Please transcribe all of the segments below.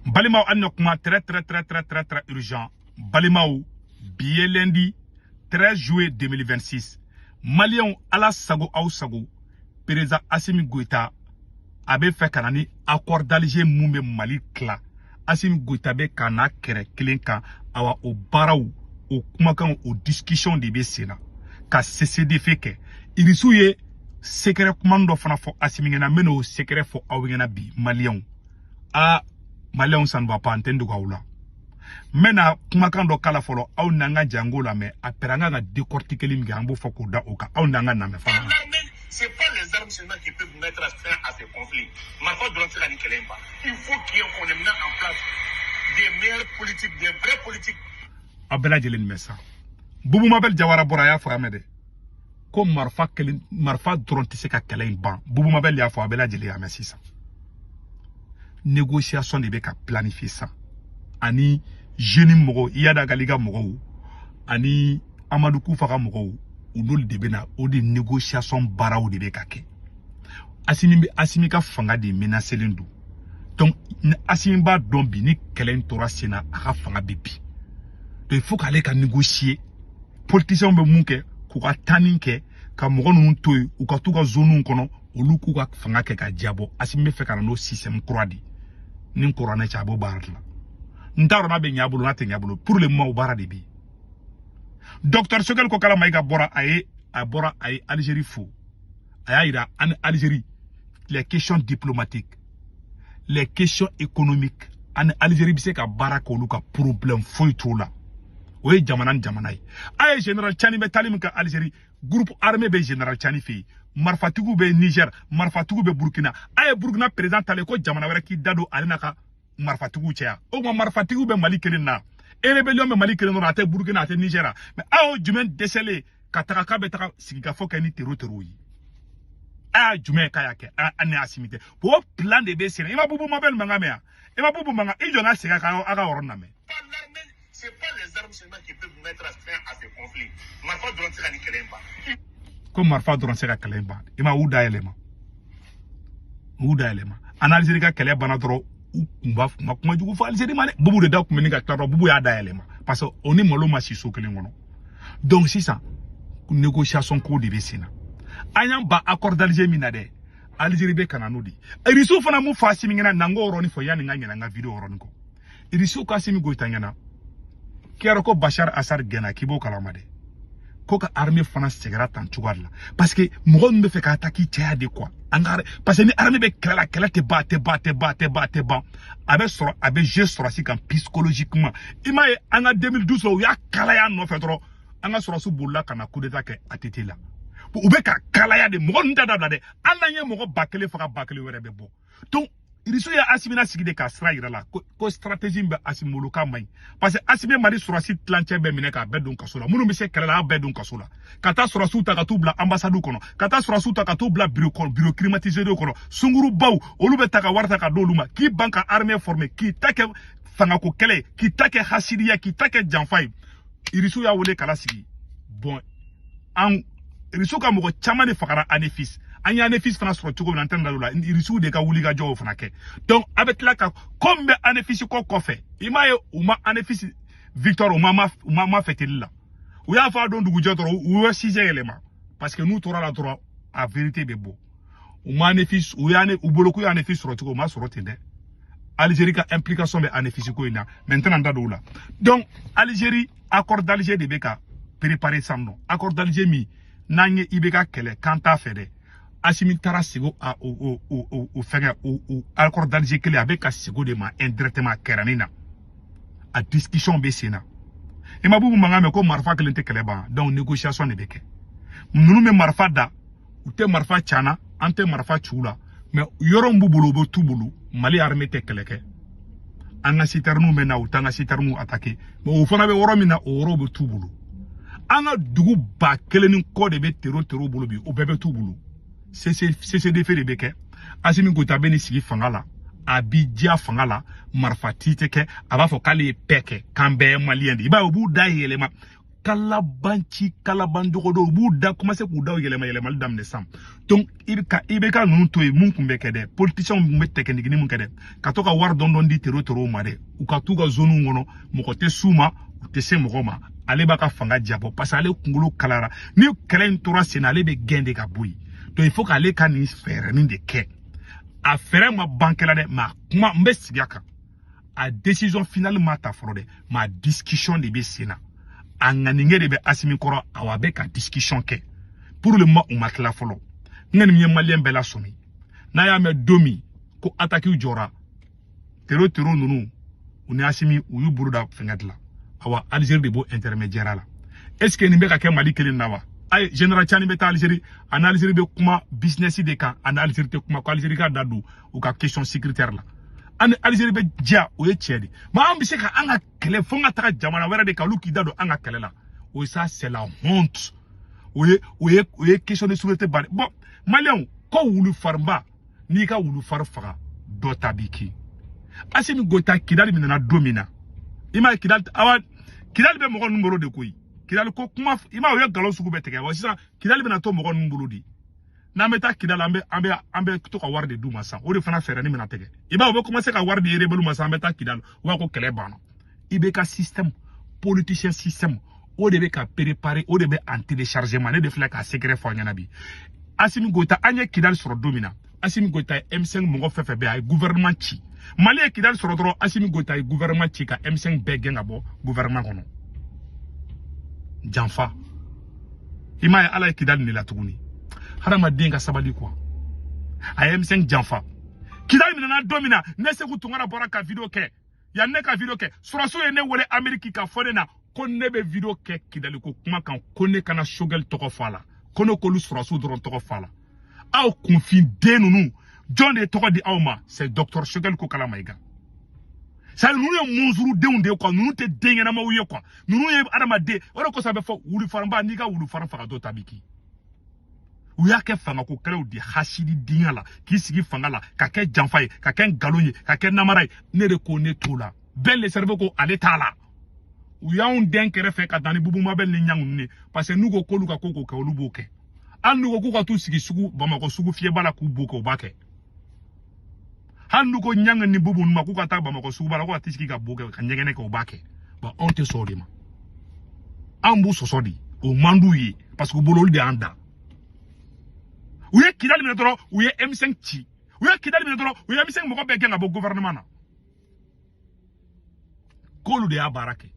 Balimao annokuma très urgent. Balimao, billet lundi 13 juillet 2026. Malion ala sago au sago. Pereza Assimi Goïta abe fait kanani accord d'Alger Moumé Mali Kla. Assimi Goïta be kana kere kilenka awa o baraou o kumakan o discussion de be sena. Ka CCD feke. Irisouye secret commando fana fo Assimi ngena meno secret fo awingena bi Malion. Ah Malion ça ne va pas entendre gaoula. Mena kumakan do kala folo aw nanga jango la me aperanga ga décortiquer limga ambo foko da oka aw nanga na me fa. C'est pas les armes seulement qui peuvent mettre fin à ces conflits. Ma foi de l'entrée à Nikelemba. Il faut qu'on ait mis en place des meilleures politiques, des vraies politiques. Abela Jelin Messa. Boubou Mabel Jawara Boraya Framede. Comme Marfa Drontisseka Kelain Ban. Boubou Mabel Yafo Abela Jelin Amessissa. Négociation de Beka planifier ça. Ani Jeuni Mogo, Yada Galiga Mogo. Ani Amadou Koufara Mogo. Ou de bena ou de négociation bara ou de bekake. Assimi ka fanga de menacer l'indou. Donc Assimi ba dombi ni kelen tora sena aka fanga bebi. Donc il faut qu'aller ka négocier. Politiciens be munke ku ka taninke ka mogo nunu toy ou ka tuka zone kono ou lu ku ka fanga ke ka diabo. Assimi fe kana no système croadi. Ni corona chabo barla. Ntaro na be nyabulu na te nyabulu pour le moment bara de bi. Docteur Sogel Kokala Maïga Bora aye Algérie fou. Aïra en Algérie. Les questions diplomatiques, les questions économiques. En Algérie, c'est qu'à Baraka ou ka problème fouille tout là. Oui, Jamanan Jamanay. Aye général Tchani Betalim ka Algérie. Groupe armé be général Tchani fi. Marfatougou be Niger, Marfatougou be Burkina. Aye Burkina présent Taleko Jamanawara ki dado alenaka Marfatougou Tchea. Au Marfatougou be Mali Kelina. Et rébellion me Mali Kelino ate Burkina ate Nigeria. Mais aho jumen décelé kataka betaka sigika fokani terotero yi. Ah jumen kayake ane asimite. Pour plan de BC, il m'a boubou mabel mangamea. Il m'a boubou manga il jona sega aga orname. C'est pas les armes seulement qui peuvent mettre fin à ces conflits. Marfa Drontisseka Nikelemba. Comme Marfa Drontisseka Kelemba, il m'a ouda élément. Ouda élément. En Algérie ka kele banadro Mbaf makuma jugu fa Algérie mané boubou de dak meninga taro boubou ya da elema parce que on est malo masiso kelingono. Donc si ça négociation ko de besina ayam ba accord d'Alger minade Algérie be kanano di iriso fana mu fasi mingena nango oroni fo yani nganya nga video oroni ko iriso ko asimi go itangana kero ko Bachar Assad gena kibo kalamade ko ka armée fana segara tan chugarla parce que mo be fe ka attaquer tia de quoi angare parce que ni armée be kala te bate abe je sera si kan psychologiquement imaye anga 2012 o ya kala ya no fetro anga sura su bulla kana coup d'état ke atete la ou be ka kala ya de mo ndada de ananye mo bakele faka bakele were be bo donc iriso ya asimina sigide ka sra irala ko stratégie be asimulu kamay parce que asime mari sura si tlanche be mineka be don kasola munu be se kala be don kasola kata sura su ta ka tubla ambassade kono kata sura su ta ka tubla bureau climatisé do kono sunguru baw olu be taka warta ka doluma ki banka armée formée ki take fanga ko kele ki take hasidiya ki take janfay iriso ya wole kala sigi bon an iriso ka mo chama ne fakara anefis anya ne fils fana soro tugo na ntanda lola irisu de ka wuli ga jowo fana ke donc avec la ka kombe ane fils ko kofe imaye uma ane fils Victor uma fetilla ou ya fa don dugu jotoro ou sije elema parce que nous tora la droit à vérité be beau uma ane fils ou ya ne ou boloku ane fils soro tugo ma soro tende Algérie ka implication be ane fils ko ina maintenant ndado la donc Algérie accord d'Alger de beka préparer ça non accord d'Alger mi nanye ibeka kele kanta fede Assimi tara sigo a o fega o accord d'Alger kele avec a sigo de ma indirectement keranina a discussion be sena e mabubu mangame ko marfa kele te kele ba donc négociation ne beke nunu me marfa da ou te marfa chana ante marfa chula mais yoron bubulu bo tubulu Mali armée te kele ke anga sitarnu me na utanga sitarnu attaquer mais o fana be woro mina o woro bo tubulu anga dugu ba kele ni ko de be tero bulu bi o bebe tubulu c'est des faits de beke Assimi Goïta beni sigi fangala abidja fangala marfati teke aba fo kali peke kambe malien di ba obu da yelema kalabanci kalabandogodo bu da commencer k'u daw yɛlɛma daminɛ san donc ibeka nunu to ye mun kun bɛ kɛ dɛ politiciens mun bɛ technique ni mun kɛ dɛ ka to ka wari dɔn di tero ma dɛ u ka t'u ka zone kɔnɔ mɔgɔ tɛ s'u ma u tɛ se mɔgɔ ma ale b'a ka fanga jabɔ parce que ale kunkolo kalara ni kɛlɛ in tora sen na ale bɛ gɛn de ka bɔ yen donc il faut qu'ale ka nin fɛɛrɛnin de kɛ a fɛɛrɛ ma ban kɛla dɛ mais a kuma n bɛ sigi a kan a décision finale ma ta fɔlɔ dɛ mais a discussion de bɛ sen na a ŋaniŋɛ de bɛ Asimi kɔrɔ awa bɛ ka discussion kɛ pour le moment u ma tila fɔlɔ n ŋani min ye maliyɛn bɛɛ lasɔmi n'a y'a mɛn don min ko attaque jɔra tero ninnu u ni Asimi u y'u bolo da fɛngɛ dilan awa Algérie de b'o intermédiaire la est ce que nin bɛ ka kɛ Mali kelen na wa ay général Tchani bɛ taa Algérie ani Algérie bɛ kuma business de kan ani Algérie tɛ kuma ko Algérie ka da don u ka question sécuritaire la ani Algérie bɛ diya o ye tiɲɛ de mais an bɛ se ka an ka kɛlɛ fo ka taga jamana wɛrɛ de kan olu k'i da don an ka kɛlɛ la o ye ça c'est la honte o ye question de souveraineté bari bon maliyɛnw ko wulu farinba n'i ka wulu farin faga dɔ ta b'i kin Asimi Goïta Kidali min nana don min na i m'a ye Kidali bɛ mɔgɔ ninnu bolo de koyi Kidali ko kuma i m'a ye o ye nkalon sugu bɛɛ tigɛ wa sisan Kidali bɛna to mɔgɔ ninnu bolo de n'an bɛ taa Kidali an bɛ to ka wari de d'u ma sisan o de fana fɛɛrɛnin bɛna tigɛ i b'a ye o bɛ commencer ka wari di rebelle ma sisan an bɛ taa Kidali u b'a ko kɛlɛ banna i bɛ ka système politicien système o de bɛ ka préparer o de bɛ en téléchargement ne de filɛ ka secret fɔ an ɲɛna bi Asimi Goïta an ye Kidali sɔrɔ don min na Asimi Goïta ye M5 mɔgɔ fɛn fɛn bɛ a ye gouvernement ci Mali ye Kidali sɔrɔ dɔrɔn Asimi Goïta ye gouvernement ci ka M5 bɛɛ gɛn ka bɔ gouvernement kɔnɔ janfa i m'a ye ala ye Kidali de la tuguni hadamaden ka sabali quoi a ye M5 janfa Kidali minɛna don min na ne Seku Tunkara bɔra ka video kɛ yan ne ka video kɛ sɔrɔsiw ye ne wele Amérique ka fɔ ne na ko ne bɛ video kɛ Kidali ko kuma kan ko ne kana Choguel tɔgɔ fɔ a la ko ne k'olu sɔrɔsiw dɔrɔn tɔgɔ fɔ a la aw kunfin den ninnu jɔn de tɔgɔ di aw ma c'est docteur Choguel Kokala Maïga c'est ninnu ye munzuru denw de quoi ninnu tɛ den ɲɛnamaw ye quoi ninnu ye adamaden o de kosɔn a bɛ fɔ wulu farinba n'i ka wulu farin faga dɔ ta b'i kin u y'a kɛ fangako kɛlɛw de hasidi diŋa la k'i sigi fanga la ka kɛ janfa ye ka kɛ nkalon ye ka kɛ namara ye ne de ko ne t'o la bɛɛ le cerveau ko ale t'a la u y'anw den kɛrɛfɛ ka taa ni Bubu Mabel ni Ɲangu ne parce que n'u ko k'olu ka ko kɛ olu b'o kɛ hali n'u ko k'u ka t'u sigi sugu Bamakɔ sugu fiyɛba la k'u b'o kɛ u b'a kɛ hali n'u ko Ɲangu ni Bubu ninnu ma k'u ka taa Bamakɔ suguba la k'u ka t'i sigi ka b'o kɛ ka ɲɛgɛnɛ kɛ u b'a kɛ bon anw tɛ sɔn o de ma anw b'u sɔsɔ de o man d'u ye parce que u bolo olu de y'an da u ye Kidali minɛ dɔrɔn u ye M5 ci u ye Kidali minɛ dɔrɔn u ye M5 mɔgɔ bɛɛ gɛn ka bɔ gouvernement na k'olu de y'a baara kɛ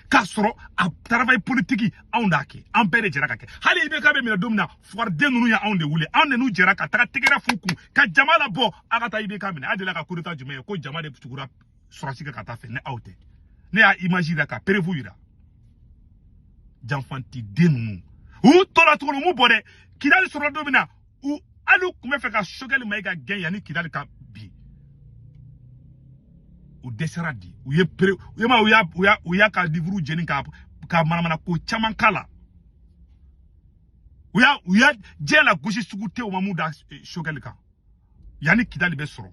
k'a sɔrɔ a travail politique anw d'a kɛ an bɛɛ de jɛra ka kɛ hali IBK bɛ minɛ don min na fugariden ninnu ye anw de wele anw de n'u jɛra ka taga tɛgɛrɛ f'u kun ka jama labɔ a ka taa IBK minɛ a delila ka coup d'état jumɛn ye ko jama de tugura sɔrɔsi kɛ ka taa fɛ ne aw tɛ ne y'a image yira ka preuve yira janfantiden ninnu u tora tuguni u m'u bɔ dɛ Kidali sɔrɔ don min na hali u tun bɛ fɛ ka Choguel Maïga gɛn yanni Kidali ka bi u dɛsɛra di u y'a ka livre jeni ka manamana ko caman k'a la u y'a diɲɛ la gosi sugu tɛ u ma mun da Choguel kan yanni Kidali bɛ sɔrɔ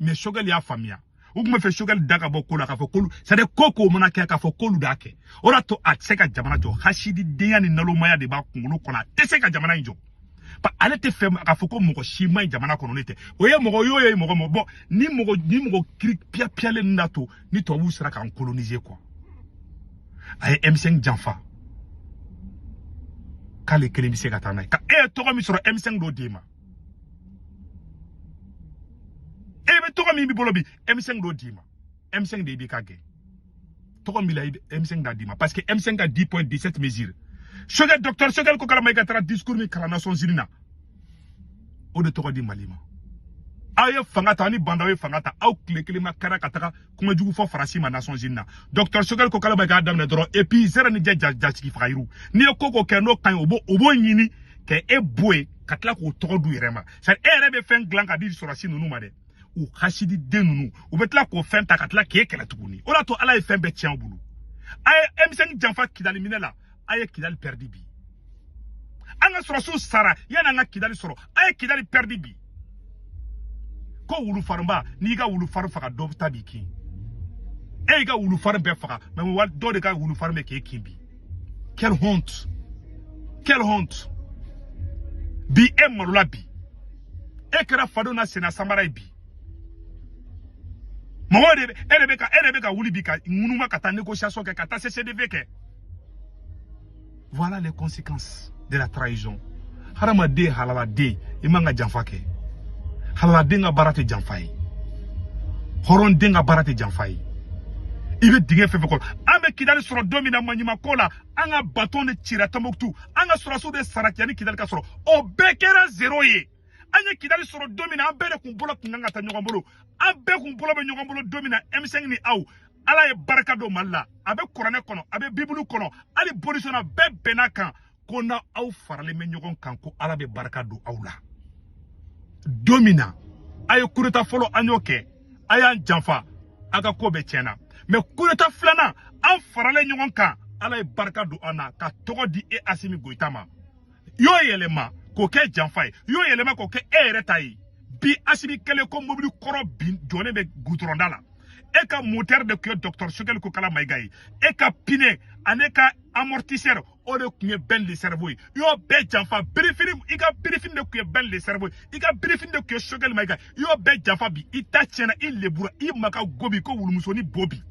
mais Choguel y'a faamuya u tun bɛ fɛ Choguel da ka bɔ ko la k'a fɔ k'olu c'est à dire ko mana kɛ k'a fɔ k'olu d'a kɛ o de y'a to a tɛ se ka jamana jɔ hasididenya ni nalomaya de b'a kunkolo kɔnɔ a tɛ se ka jamana in jɔ ale tɛ fɛ k'a fɔ ko mɔgɔ si ma ɲi jamana kɔnɔ ne tɛ o ye mɔgɔ y'o ye mɔgɔ bɔn ni mɔgɔ kiri piyapiyalen ninnu da to ni tubabuw sera k'an coloniser quoi a ye M5 janfa k'ale kelen bɛ se ka taa n'a ye ka e ye tɔgɔ min sɔrɔ M5 dɔ d'e ma e bɛ tɔgɔ min b'i bolo bi M5 dɔ d'i ma M5 de b'i ka gɛn tɔgɔ min b'i la M5 d'a d'i ma parce que M5 ka 10.17 mesures Choguel docteur Choguel Kokala Maïga taara discours min kalan Nations Unies na o de tɔgɔ di Mali ma aw ye fanga ta ni bandaw ye fanga ta aw tile kelen ma kɛra ka taga kuma jugu fɔ Faransi ma Nations Unies na docteur Choguel Kokala Maïga daminɛ dɔrɔn et puis zɛrɛ ni jasigi faga yiru n'i ye ko kɛ n'o ka ɲi o b'o ɲini ka e bɔ yen ka tila k'o tɔgɔ d'u yɛrɛ ma c'est e yɛrɛ bɛ fɛn dilan ka di sɔrɔsi ninnu ma dɛ u hasididen ninnu u bɛ tila k'o fɛn ta ka tila k'e kɛlɛ tuguni o de y'a to Ala ye fɛn bɛɛ tiɲɛ aw bolo a ye M5 janfa Kidali minɛ la a ye Kidali perdi bi an ka sɔrɔsiw sara yanni an ka Kidali sɔrɔ a ye Kidali perdi bi ko wulu farinba n'i ka wulu farin faga dɔ ta b'i kin e y'i ka wulu farin bɛɛ faga mais dɔ de ka wulu farin bɛ k'e kin bi Quelle honte. Quelle honte. Bi e marula bi. E kera fado na sena samara bi. Mawa elebe ka wuli bi ka ngunuma kata négociation ke kata CCDV ke. Voilà les conséquences de la trahison. Harama de halala de imanga janfake. Halala de nga barate janfai. Horon de nga barate janfai. Ibe dinge fefe ko. Ame kidali soro domina manyima kola. Anga baton de tira Tombouctou. Anga soro so de sarakiani kidali ka soro. O bekera zero ye. Anya kidali soro domina ambele kumbolo kunganga ta nyogambolo. Ambe kumbolo be nyogambolo domina M5 ni au. Ala ye baraka do malla. Abe Korane kono, abe Bibulu kono. Ali borisona be benakan. Kona au farale me nyogon kanko ala be baraka do au la. Domina. Aye kureta folo anyoke. Ayan janfa. Aga kobe chena. Mais kureta flana. An farale nyogon kan. Ala ye baraka do ana. Ka togo di e Asimi Goitama. Yo yelema. Koke janfai. Yo yelema koke eretai. Bi Asimi kele ko mobili koro bin jone be goudrondala. Eka moteur de que docteur Choguel Kokala Maïgaï. Eka pine, aneka amortisseur, o de kuye ben le cerveau. Yo be janfa, briefing, ika briefing de kuye ben le cerveau. Ika briefing de kuye Choguel Maïgaï. Yo be janfa bi, ita tiena, il le bourra, il maka gobi, ko wulumusoni bobi.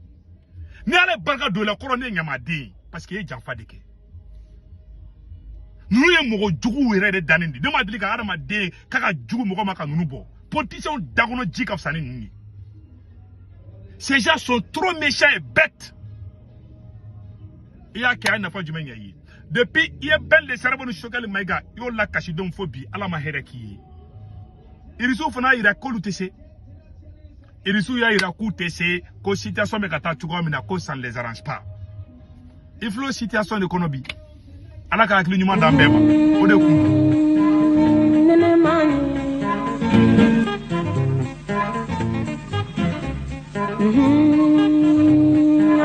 Ni ale barga de la couronne nyamade, parce qu'il est janfa de ke. Nous y mogo djougou ere de danindi. Ne m'a dit ka arama de, kaka djougou mogo maka nunubo. Politicien dagono djikaf sani nini. Ces gens sont trop méchants et bêtes. Il y a qui a une fois du même. Depuis, il y a ben les cerveaux de Choguel Maïga. Il y a la cachidon phobie. À la mahereki. Il y a une colutese. Il y a une coutese. Que situation de catastrophe, mais ça ne les arrange pas. Il faut une situation d'économie. À la caractéristique d'un bébé. Au début.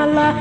Allah,